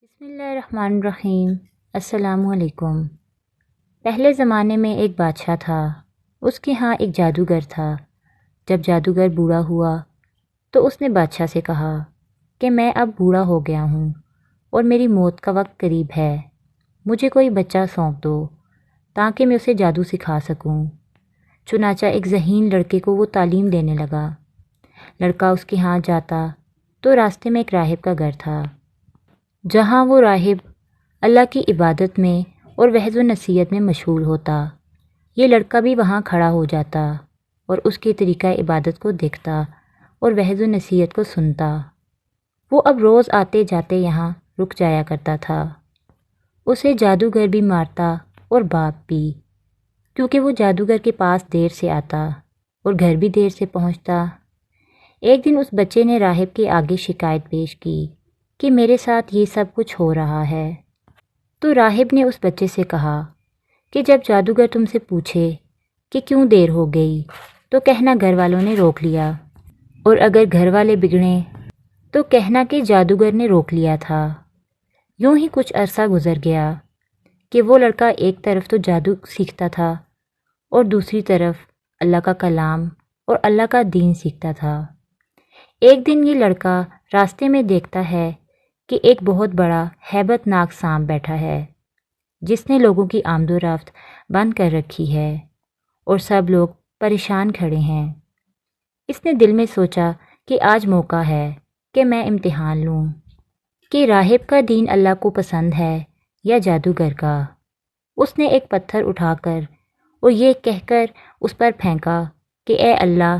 بسم اللہ الرحمن الرحیم۔ السلام علیکم۔ پہلے زمانے میں ایک بادشاہ تھا۔ اس کے ہاں ایک جادوگر تھا۔ جب جادوگر بوڑھا ہوا تو اس نے بادشاہ سے کہا کہ میں اب بوڑھا ہو گیا ہوں اور میری موت کا وقت قریب ہے، مجھے کوئی بچہ سونپ دو تاکہ میں اسے جادو سکھا سکوں۔ چنانچہ ایک ذہین لڑکے کو وہ تعلیم دینے لگا۔ لڑکا اس کے ہاں جاتا تو راستے میں ایک راہب کا گھر تھا، جہاں وہ راہب اللہ کی عبادت میں اور وعظ و نصیحت میں مشغول ہوتا۔ یہ لڑکا بھی وہاں کھڑا ہو جاتا اور اس کے طریقہ عبادت کو دیکھتا اور وعظ و نصیحت کو سنتا۔ وہ اب روز آتے جاتے یہاں رک جایا کرتا تھا۔ اسے جادوگر بھی مارتا اور باپ بھی، کیونکہ وہ جادوگر کے پاس دیر سے آتا اور گھر بھی دیر سے پہنچتا۔ ایک دن اس بچے نے راہب کے آگے شکایت پیش کی کہ میرے ساتھ یہ سب کچھ ہو رہا ہے۔ تو راہب نے اس بچے سے کہا کہ جب جادوگر تم سے پوچھے کہ کیوں دیر ہو گئی تو کہنا گھر والوں نے روک لیا، اور اگر گھر والے بگڑیں تو کہنا کہ جادوگر نے روک لیا تھا۔ یوں ہی کچھ عرصہ گزر گیا کہ وہ لڑکا ایک طرف تو جادو سیکھتا تھا اور دوسری طرف اللہ کا کلام اور اللہ کا دین سیکھتا تھا۔ ایک دن یہ لڑکا راستے میں دیکھتا ہے کہ ایک بہت بڑا ہیبت ناک سانپ بیٹھا ہے، جس نے لوگوں کی آمد و رفت بند کر رکھی ہے اور سب لوگ پریشان کھڑے ہیں۔ اس نے دل میں سوچا کہ آج موقع ہے کہ میں امتحان لوں کہ راہب کا دین اللہ کو پسند ہے یا جادوگر کا۔ اس نے ایک پتھر اٹھا کر اور یہ کہہ کر اس پر پھینکا کہ اے اللہ،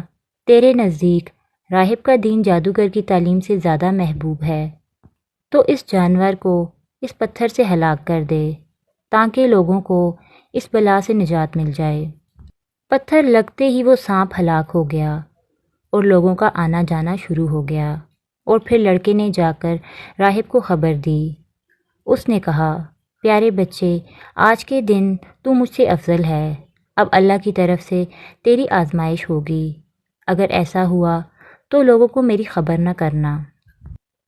تیرے نزدیک راہب کا دین جادوگر کی تعلیم سے زیادہ محبوب ہے، تو اس جانور کو اس پتھر سے ہلاک کر دے تاکہ لوگوں کو اس بلا سے نجات مل جائے۔ پتھر لگتے ہی وہ سانپ ہلاک ہو گیا اور لوگوں کا آنا جانا شروع ہو گیا۔ اور پھر لڑکے نے جا کر راہب کو خبر دی۔ اس نے کہا، پیارے بچے، آج کے دن تو مجھ سے افضل ہے، اب اللہ کی طرف سے تیری آزمائش ہوگی۔ اگر ایسا ہوا تو لوگوں کو میری خبر نہ کرنا۔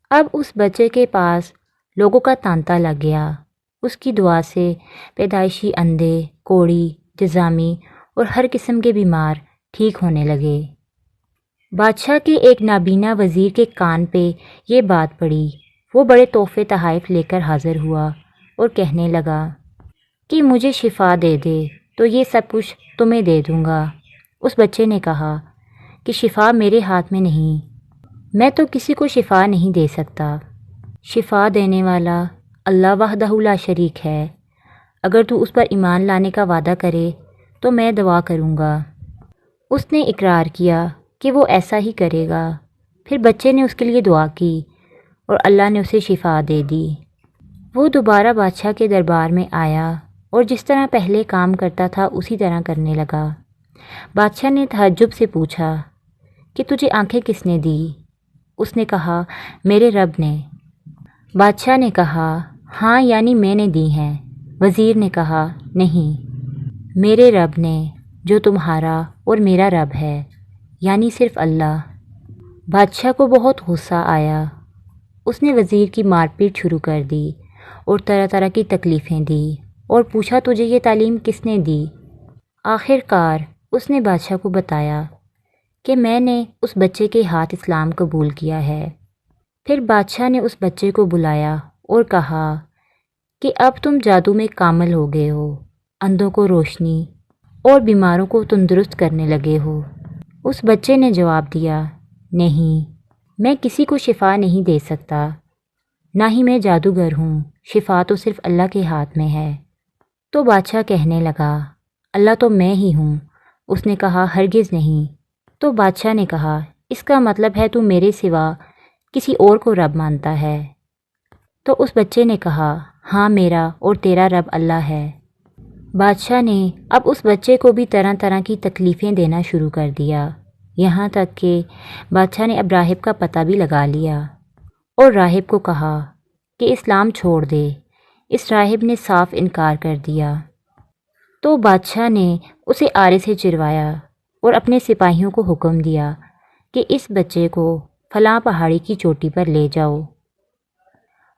اب اس بچے کے پاس لوگوں کا تانتا لگ گیا۔ اس کی دعا سے پیدائشی اندھے، کوڑی، جذامی اور ہر قسم کے بیمار ٹھیک ہونے لگے۔ بادشاہ کے ایک نابینا وزیر کے کان پہ یہ بات پڑی۔ وہ بڑے تحفے تحائف لے کر حاضر ہوا اور کہنے لگا کہ مجھے شفا دے دے تو یہ سب کچھ تمہیں دے دوں گا۔ اس بچے نے کہا کہ شفا میرے ہاتھ میں نہیں، میں تو کسی کو شفا نہیں دے سکتا۔ شفا دینے والا اللہ وحدہ لا شریک ہے۔ اگر تو اس پر ایمان لانے کا وعدہ کرے تو میں دعا کروں گا۔ اس نے اقرار کیا کہ وہ ایسا ہی کرے گا۔ پھر بچے نے اس کے لیے دعا کی اور اللہ نے اسے شفا دے دی۔ وہ دوبارہ بادشاہ کے دربار میں آیا اور جس طرح پہلے کام کرتا تھا اسی طرح کرنے لگا۔ بادشاہ نے تعجب سے پوچھا کہ تجھے آنکھیں کس نے دی؟ اس نے کہا، میرے رب نے۔ بادشاہ نے کہا، ہاں یعنی میں نے دی ہیں۔ وزیر نے کہا، نہیں، میرے رب نے، جو تمہارا اور میرا رب ہے، یعنی صرف اللہ۔ بادشاہ کو بہت غصہ آیا۔ اس نے وزیر کی مار پیٹ شروع کر دی اور طرح طرح کی تکلیفیں دی اور پوچھا، تجھے یہ تعلیم کس نے دی؟ آخر کار اس نے بادشاہ کو بتایا کہ میں نے اس بچے کے ہاتھ اسلام قبول کیا ہے۔ پھر بادشاہ نے اس بچے کو بلایا اور کہا کہ اب تم جادو میں کامل ہو گئے ہو، اندھوں کو روشنی اور بیماروں کو تندرست کرنے لگے ہو۔ اس بچے نے جواب دیا، نہیں، میں کسی کو شفا نہیں دے سکتا، نہ ہی میں جادوگر ہوں، شفا تو صرف اللہ کے ہاتھ میں ہے۔ تو بادشاہ کہنے لگا، اللہ تو میں ہی ہوں۔ اس نے کہا، ہرگز نہیں۔ تو بادشاہ نے کہا، اس کا مطلب ہے تو میرے سوا کسی اور کو رب مانتا ہے؟ تو اس بچے نے کہا، ہاں، میرا اور تیرا رب اللہ ہے۔ بادشاہ نے اب اس بچے کو بھی طرح طرح کی تکلیفیں دینا شروع کر دیا، یہاں تک کہ بادشاہ نے اب راہب کا پتہ بھی لگا لیا اور راہب کو کہا کہ اسلام چھوڑ دے۔ اس راہب نے صاف انکار کر دیا۔ تو بادشاہ نے اسے آرے سے چروایا اور اپنے سپاہیوں کو حکم دیا کہ اس بچے کو فلاں پہاڑی کی چوٹی پر لے جاؤ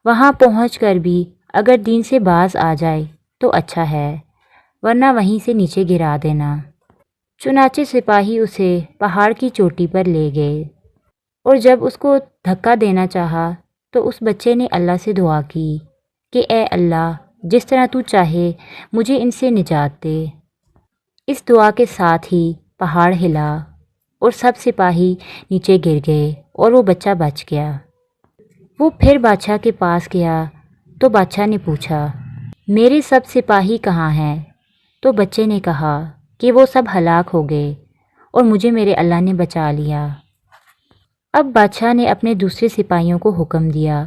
وہاں پہنچ کر بھی اگر دین سے باز آ جائے تو اچھا ہے، ورنہ وہیں سے نیچے گرا دینا۔ چنانچہ سپاہی اسے پہاڑ کی چوٹی پر لے گئے، اور جب اس کو دھکا دینا چاہا تو اس بچے نے اللہ سے دعا کی کہ اے اللہ، جس طرح تو چاہے مجھے ان سے نجات دے۔ اس دعا کے ساتھ ہی پہاڑ ہلا اور سب سپاہی نیچے گر گئے اور وہ بچہ بچ گیا۔ وہ پھر بادشاہ کے پاس گیا تو بادشاہ نے پوچھا، میرے سب سپاہی کہاں ہیں؟ تو بچے نے کہا کہ وہ سب ہلاک ہو گئے اور مجھے میرے اللہ نے بچا لیا۔ اب بادشاہ نے اپنے دوسرے سپاہیوں کو حکم دیا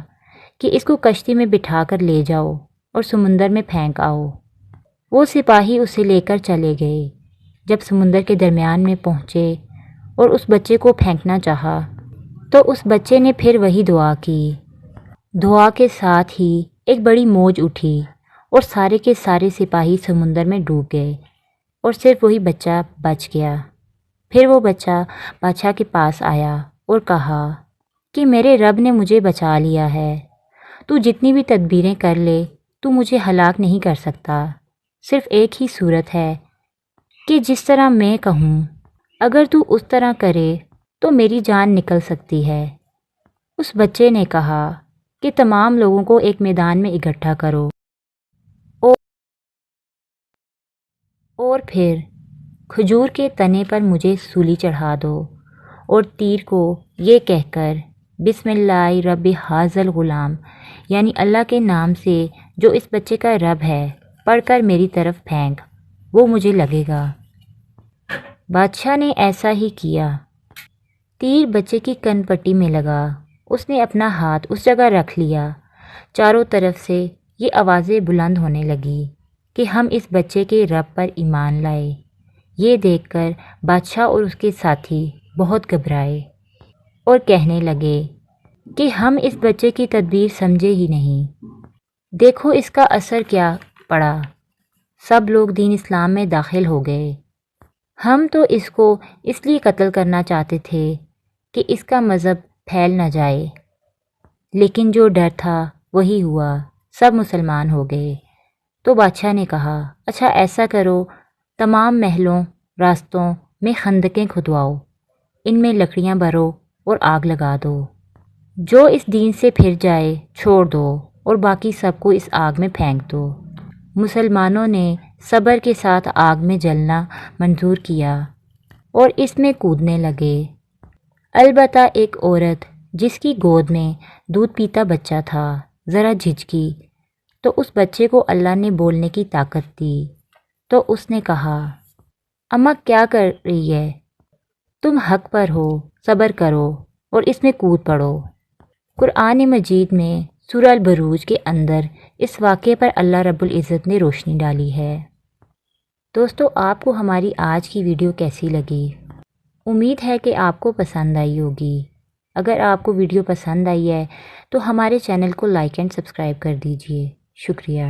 کہ اس کو کشتی میں بٹھا کر لے جاؤ اور سمندر میں پھینک آؤ۔ وہ سپاہی اسے لے کر چلے گئے۔ جب سمندر کے درمیان میں پہنچے اور اس بچے کو پھینکنا چاہا تو اس بچے نے پھر وہی دعا کی۔ دعا کے ساتھ ہی ایک بڑی موج اٹھی اور سارے کے سارے سپاہی سمندر میں ڈوب گئے اور صرف وہی بچہ بچ گیا۔ پھر وہ بچہ بادشاہ کے پاس آیا اور کہا کہ میرے رب نے مجھے بچا لیا ہے، تو جتنی بھی تدبیریں کر لے تو مجھے ہلاک نہیں کر سکتا۔ صرف ایک ہی صورت ہے کہ جس طرح میں کہوں، اگر تو اس طرح کرے تو میری جان نکل سکتی ہے۔ اس بچے نے کہا کہ تمام لوگوں کو ایک میدان میں اکٹھا کرو اور پھر کھجور کے تنے پر مجھے سولی چڑھا دو، اور تیر کو یہ کہہ کر بسم اللہ رب حاذل غلام، یعنی اللہ کے نام سے جو اس بچے کا رب ہے، پڑھ کر میری طرف پھینک، وہ مجھے لگے گا۔ بادشاہ نے ایسا ہی کیا۔ تیر بچے کی کن پٹی میں لگا۔ اس نے اپنا ہاتھ اس جگہ رکھ لیا۔ چاروں طرف سے یہ آوازیں بلند ہونے لگی کہ ہم اس بچے کے رب پر ایمان لائے۔ یہ دیکھ کر بادشاہ اور اس کے ساتھی بہت گھبرائے اور کہنے لگے کہ ہم اس بچے کی تدبیر سمجھے ہی نہیں، دیکھو اس کا اثر کیا پڑا، سب لوگ دین اسلام میں داخل ہو گئے۔ ہم تو اس کو اس لیے قتل کرنا چاہتے تھے کہ اس کا مذہب پھیل نہ جائے، لیکن جو ڈر تھا وہی ہوا، سب مسلمان ہو گئے۔ تو بادشاہ نے کہا، اچھا ایسا کرو، تمام محلوں راستوں میں خندقیں کھدواؤ، ان میں لکڑیاں بھرو اور آگ لگا دو، جو اس دین سے پھر جائے چھوڑ دو اور باقی سب کو اس آگ میں پھینک دو۔ مسلمانوں نے صبر کے ساتھ آگ میں جلنا منظور کیا اور اس میں کودنے لگے۔ البتہ ایک عورت جس کی گود میں دودھ پیتا بچہ تھا ذرا جھجکی، تو اس بچے کو اللہ نے بولنے کی طاقت دی، تو اس نے کہا، اماں کیا کر رہی ہے؟ تم حق پر ہو، صبر کرو اور اس میں کود پڑو۔ قرآن مجید میں سورہ البروج کے اندر اس واقعے پر اللہ رب العزت نے روشنی ڈالی ہے۔ دوستو، آپ کو ہماری آج کی ویڈیو کیسی لگی؟ امید ہے کہ آپ کو پسند آئی ہوگی۔ اگر آپ کو ویڈیو پسند آئی ہے تو ہمارے چینل کو لائک اینڈ سبسکرائب کر دیجئے۔ شکریہ۔